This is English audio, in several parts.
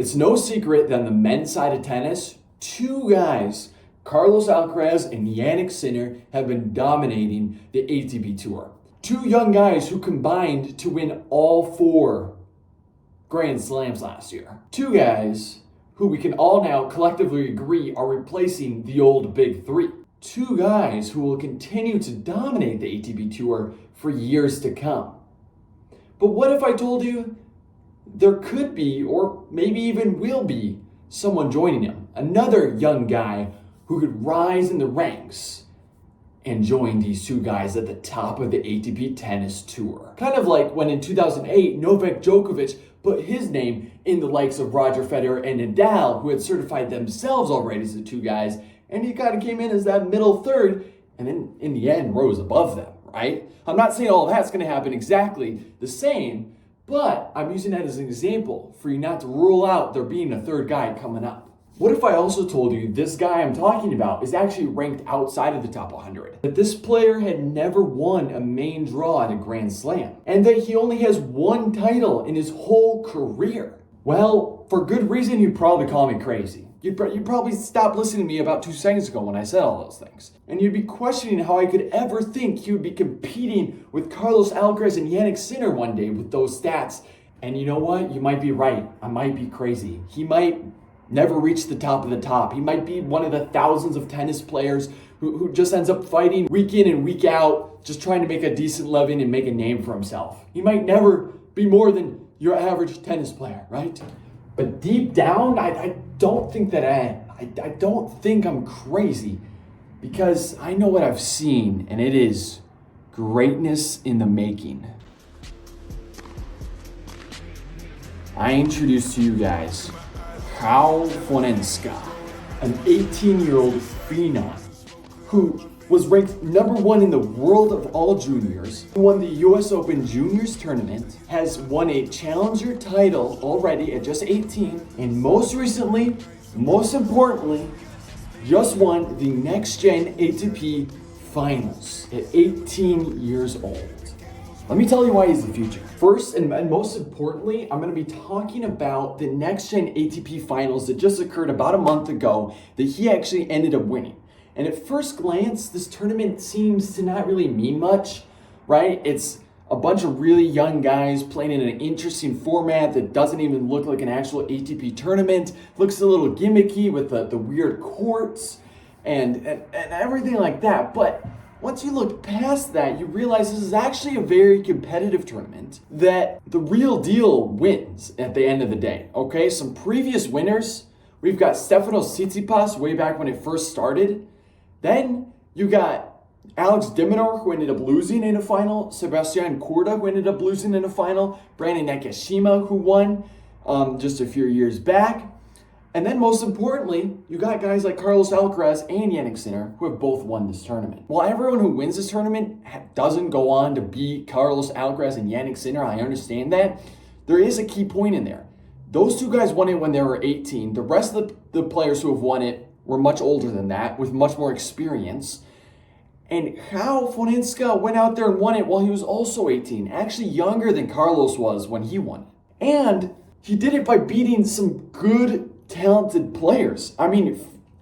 It's no secret that on the men's side of tennis, two guys, Carlos Alcaraz and Jannik Sinner, have been dominating the ATP Tour. Two young guys who combined to win all 4 Grand Slams last year. Two guys who we can all now collectively agree are replacing the old big 3. Two guys who will continue to dominate the ATP Tour for years to come. But what if I told you there could be, or maybe even will be, someone joining him? Another young guy who could rise in the ranks and join these two guys at the top of the ATP Tennis Tour. Kind of like when in 2008, Novak Djokovic put his name in the likes of Roger Federer and Nadal, who had certified themselves already as the two guys, and he kind of came in as that middle third, and then in the end rose above them, right? I'm not saying all of that's going to happen exactly the same, but I'm using that as an example for you not to rule out there being a third guy coming up. What if I also told you this guy I'm talking about is actually ranked outside of the top 100? That this player had never won a main draw at a Grand Slam, and that he only has 1 title in his whole career? Well, for good reason, you'd probably call me crazy. You'd probably stop listening to me about 2 seconds ago when I said all those things. And you'd be questioning how I could ever think he would be competing with Carlos Alcaraz and Jannik Sinner one day with those stats. And you know what? You might be right. I might be crazy. He might never reach the top of the top. He might be one of the thousands of tennis players who just ends up fighting week in and week out, just trying to make a decent living and make a name for himself. He might never be more than your average tennis player, right? But deep down, I don't think that I don't think I'm crazy, because I know what I've seen, and it is greatness in the making. I introduce to you guys Joao Fonseca, an 18-year-old phenom who was ranked number 1 in the world of all juniors, who won the US Open Juniors tournament, has won a challenger title already at just 18, and most recently, most importantly, just won the Next Gen ATP Finals at 18 years old. Let me tell you why he's the future. First and most importantly, I'm going to be talking about the Next Gen ATP Finals that just occurred about a month ago that he actually ended up winning. And at first glance, this tournament seems to not really mean much, right? It's a bunch of really young guys playing in an interesting format that doesn't even look like an actual ATP tournament. Looks a little gimmicky with the weird courts and everything like that. But once you look past that, you realize this is actually a very competitive tournament that the real deal wins at the end of the day, okay? Some previous winners, we've got Stefanos Tsitsipas way back when it first started. Then you got Alex de Minaur, who ended up losing in a final, Sebastian Korda, who ended up losing in a final, Brandon Nakashima, who won just a few years back. And then most importantly, you got guys like Carlos Alcaraz and Jannik Sinner, who have both won this tournament. While everyone who wins this tournament doesn't go on to beat Carlos Alcaraz and Jannik Sinner, I understand that, there is a key point in there. Those two guys won it when they were 18. The rest of the players who have won it were much older than that, with much more experience. And Joao Fonseca went out there and won it while he was also 18, actually younger than Carlos was when he won it. And he did it by beating some good, talented players. I mean,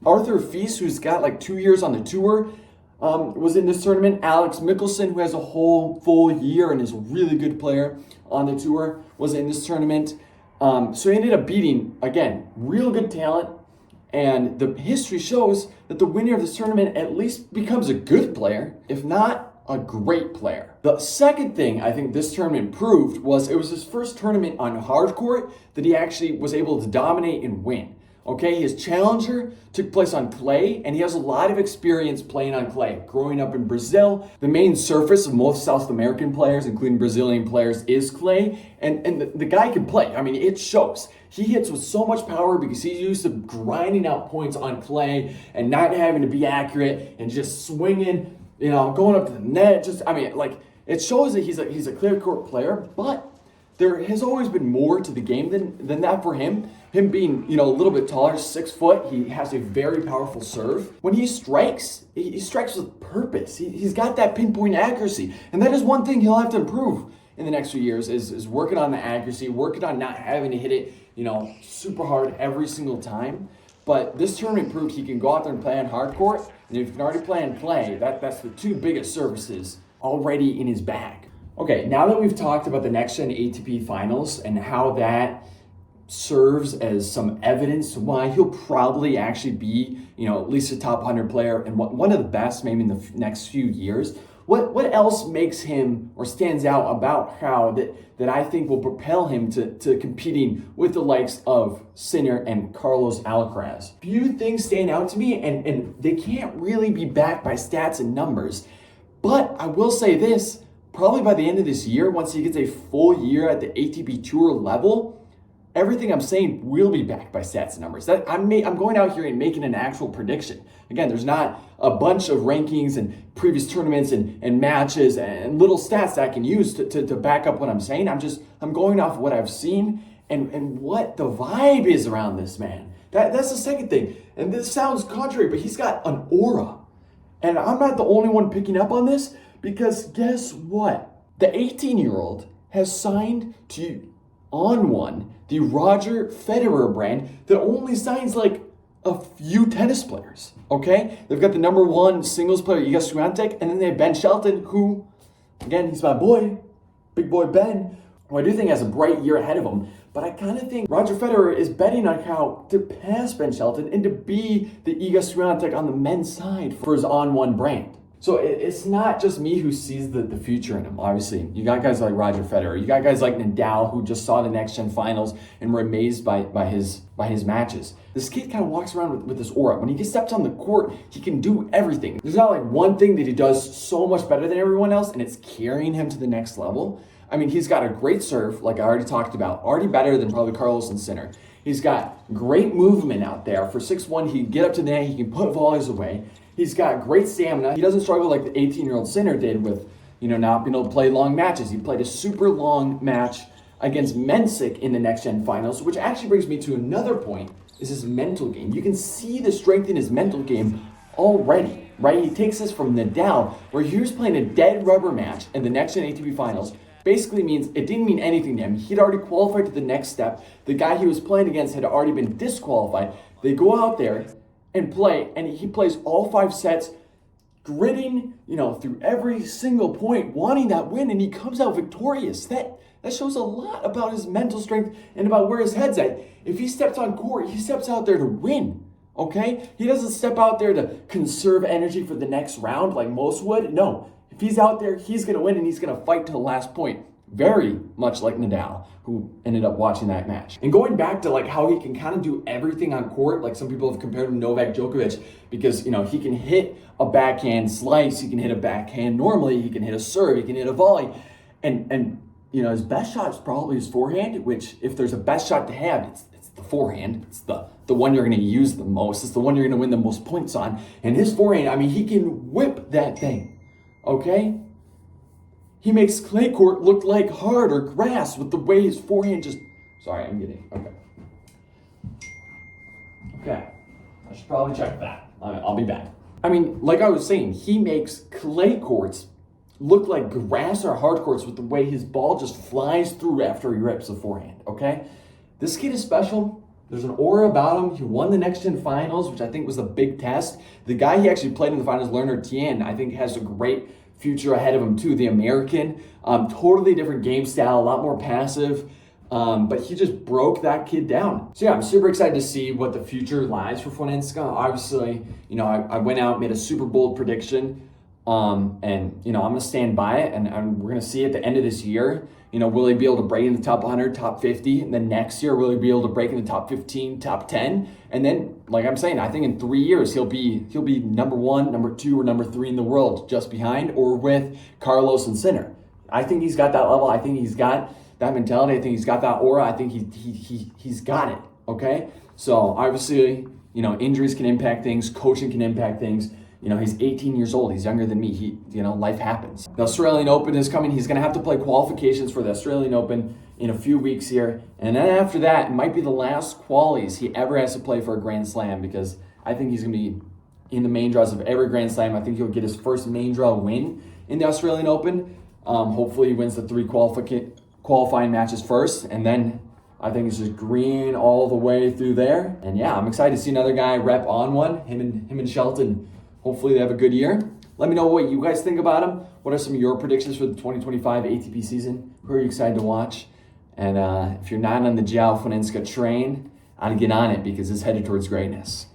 Arthur Fils, who's got like 2 years on the tour, was in this tournament. Alex Michelsen, who has a whole full year and is a really good player on the tour, was in this tournament. So he ended up beating, again, real good talent. And the history shows that the winner of this tournament at least becomes a good player, if not a great player. The second thing I think this tournament proved was it was his first tournament on hard court that he actually was able to dominate and win. Okay, his challenger took place on clay, and he has a lot of experience playing on clay. Growing up in Brazil, the main surface of most South American players, including Brazilian players, is clay, and the guy can play. I mean, it shows. He hits with so much power because he's used to grinding out points on clay and not having to be accurate and just swinging, going up to the net. It shows that he's a clear court player, but there has always been more to the game than that for him. Him being, a little bit taller, 6 foot, he has a very powerful serve. When he strikes with purpose. He's got that pinpoint accuracy. And that is one thing he'll have to improve in the next few years is working on the accuracy, working on not having to hit it super hard every single time. But this tournament proved he can go out there and play on hard court. And if you can already play and play, that's the two biggest services already in his bag. Okay, now that we've talked about the next gen ATP finals and how that serves as some evidence why he'll probably actually be, at least a top 100 player and one of the best maybe in the next few years. What else makes him or stands out about how that I think will propel him to competing with the likes of Sinner and Carlos Alcaraz? Few things stand out to me, and they can't really be backed by stats and numbers. But I will say this, probably by the end of this year, once he gets a full year at the ATP Tour level, everything I'm saying will be backed by stats and numbers. I'm going out here and making an actual prediction. Again, there's not a bunch of rankings and previous tournaments and matches and little stats that I can use to back up what I'm saying. I'm going off what I've seen and what the vibe is around this man. That's the second thing. And this sounds contrary, but he's got an aura. And I'm not the only one picking up on this, because guess what? The 18-year-old has signed to On One, the Roger Federer brand that only signs like a few tennis players, okay? They've got the number one singles player, Iga Swiatek, and then they have Ben Shelton, who, again, he's my boy, big boy Ben, who I do think has a bright year ahead of him. But I kind of think Roger Federer is betting on how to pass Ben Shelton and to be the Iga Swiatek on the men's side for his On One brand. So it's not just me who sees the future in him, obviously. You got guys like Roger Federer. You got guys like Nadal, who just saw the next-gen finals and were amazed by his matches. This kid kind of walks around with this aura. When he gets stepped on the court, he can do everything. There's not like one thing that he does so much better than everyone else, and it's carrying him to the next level. I mean, he's got a great serve, like I already talked about, already better than probably Carlos and Sinner. He's got great movement out there. For 6'1", he can get up to the net, he can put volleys away. He's got great stamina. He doesn't struggle like the 18-year-old Sinner did with, not being able to play long matches. He played a super long match against Mensik in the next-gen finals, which actually brings me to another point, is his mental game. You can see the strength in his mental game already, right? He takes this from Nadal, where he was playing a dead rubber match in the next-gen ATP finals. Basically means it didn't mean anything to him. He'd already qualified to the next step. The guy he was playing against had already been disqualified. They go out there and play, and he plays all 5 sets, gritting, through every single point, wanting that win, and he comes out victorious. That shows a lot about his mental strength and about where his head's at. If he steps on court, he steps out there to win, okay? He doesn't step out there to conserve energy for the next round like most would. No, if he's out there, he's going to win, and he's going to fight to the last point. Very much like Nadal, who ended up watching that match. And going back to like how he can kind of do everything on court, like some people have compared him to Novak Djokovic, because he can hit a backhand slice, he can hit a backhand normally, he can hit a serve, he can hit a volley, and his best shot is probably his forehand, which if there's a best shot to have, it's the forehand. It's the one you're going to use the most. It's the one you're going to win the most points on. And his forehand, I mean, he can whip that thing, okay? He makes clay court look like hard or grass with the way his forehand just... Sorry, I'm getting... Okay. I should probably check that. I'll be back. I mean, like I was saying, he makes clay courts look like grass or hard courts with the way his ball just flies through after he rips the forehand, okay? This kid is special. There's an aura about him. He won the next-gen finals, which I think was a big test. The guy he actually played in the finals, Lerner Tien, I think has a great future ahead of him too, the American. Totally different game style, a lot more passive, but he just broke that kid down. So yeah, I'm super excited to see what the future lies for Fonseca. Obviously, I went out, made a super bold prediction, and I'm gonna stand by it, and we're gonna see at the end of this year, will he be able to break in the top 100, top 50, and then next year, will he be able to break in the top 15, top 10, and then, like I'm saying, I think in 3 years, he'll be number 1, number 2, or number 3 in the world, just behind or with Carlos and Sinner. I think he's got that level. I think he's got that mentality. I think he's got that aura. I think he's got it, okay? So obviously, injuries can impact things, coaching can impact things. He's 18 years old. He's younger than me. Life happens. The Australian Open is coming. He's going to have to play qualifications for the Australian Open in a few weeks here. And then after that, it might be the last qualies he ever has to play for a Grand Slam, because I think he's going to be in the main draws of every Grand Slam. I think he'll get his first main draw win in the Australian Open. Hopefully he wins the 3 qualifying matches first, and then I think it's just green all the way through there. And yeah, I'm excited to see another guy rep on one. Him and Shelton. Hopefully they have a good year. Let me know what you guys think about him. What are some of your predictions for the 2025 ATP season? Who are you excited to watch? And if you're not on the Joao Fonseca train, I'd get on it because it's headed towards greatness.